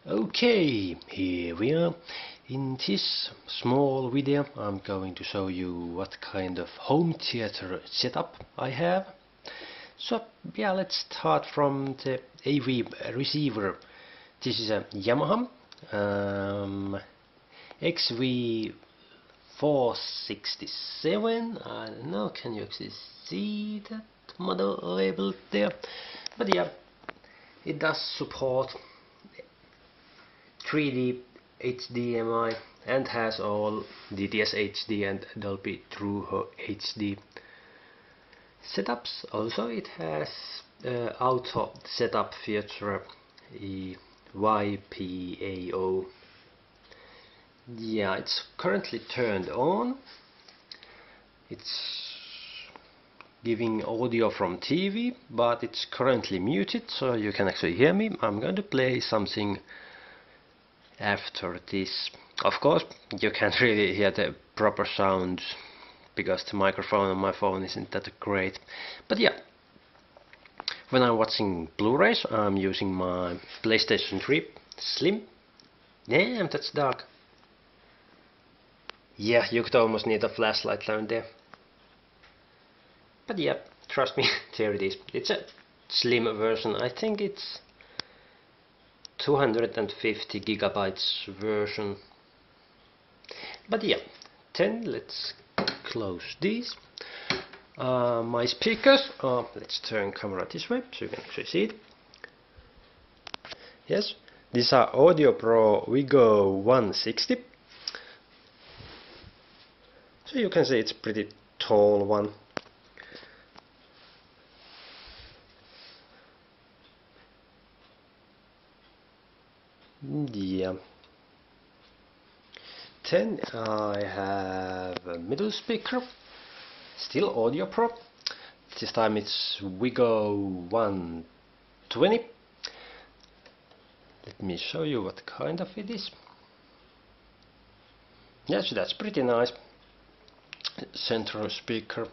Okay, here we are. In this small video I'm going to show you what kind of home theater setup I have. So yeah, let's start from the AV receiver. This is a Yamaha XV467. I don't know, can you actually see that model labeled there? But yeah, it does support 3D HDMI and has all DTS HD and Dolby True HD setups. Also it has auto setup feature YPAO. Yeah, it's currently turned on. It's giving audio from TV, but it's currently muted, so you can actually hear me. I'm going to play something after this. Of course, you can't really hear the proper sound because the microphone on my phone isn't that great. But yeah, when I'm watching Blu-rays, I'm using my PlayStation 3 Slim. Damn, that's dark. Yeah, you could almost need a flashlight down there. But yeah, trust me, there it is. It's a slim version. I think it's 250 gigabytes version. But yeah, then let's close these. My speakers, let's turn camera this way so you can actually see it. Yes, these are Audio Pro Vigo 160. So you can see it's pretty tall one. Yeah. Then I have a middle speaker, still Audio Pro. This time it's Vigo 120. Let me show you what kind of it is. Yes, that's pretty nice. Central speaker.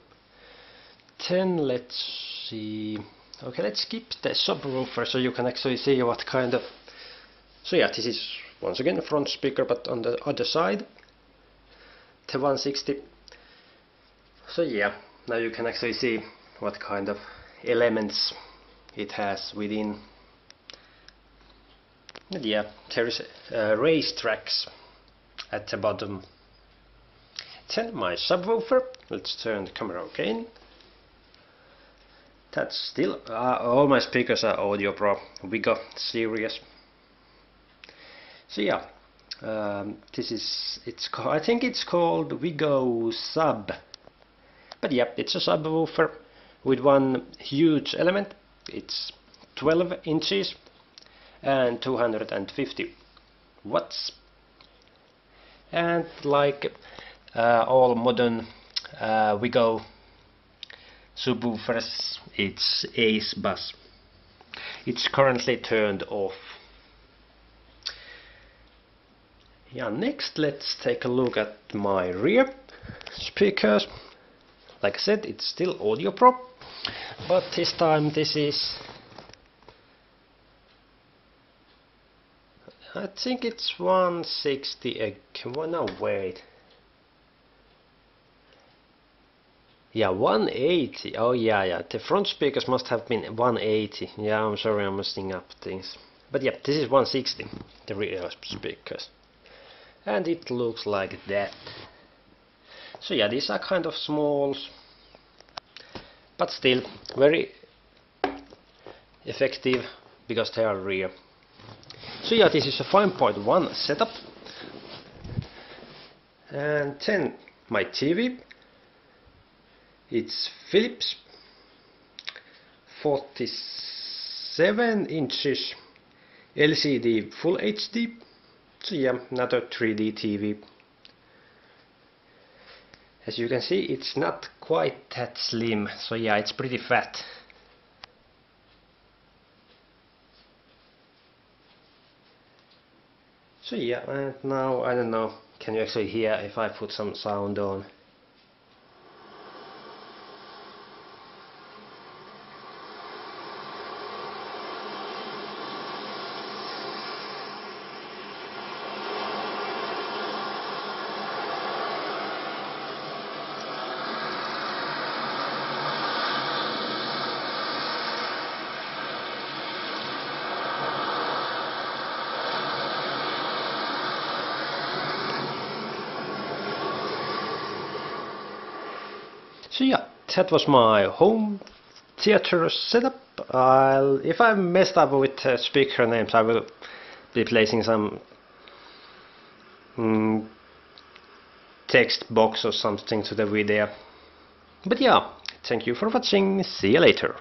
Then let's see. Okay, let's skip the subwoofer so you can actually see what kind of. So yeah, this is once again a front speaker, but on the other side, the 160. So yeah, now you can actually see what kind of elements it has within. And yeah, there is race tracks at the bottom. Then my subwoofer. Let's turn the camera again. That's still all my speakers are Audio Pro Vigo series. So yeah, this is I think it's called Vigo Sub. But yeah, it's a subwoofer with one huge element. It's 12 inches and 250 watts. And like all modern Vigo subwoofers, it's Ace bus. It's currently turned off. Yeah, next let's take a look at my rear speakers. Like I said, it's still Audio Pro, but this time this is, I think it's 160. No, wait. Yeah, 180. Oh yeah. The front speakers must have been 180. Yeah, I'm sorry, I'm messing up things. But yeah, this is 160, the rear speakers. And it looks like that. So yeah, these are kind of small, but still very effective because they are rear. So yeah, this is a 5.1 setup. And then my TV. It's Philips 47 inches LCD Full HD. So yeah, another 3D TV. As you can see, it's not quite that slim, so yeah, it's pretty fat. So yeah, and now, I don't know, can you actually hear if I put some sound on? So yeah, that was my home theater setup. If I messed up with speaker names, I will be placing some text box or something to the video. But yeah, thank you for watching, see you later.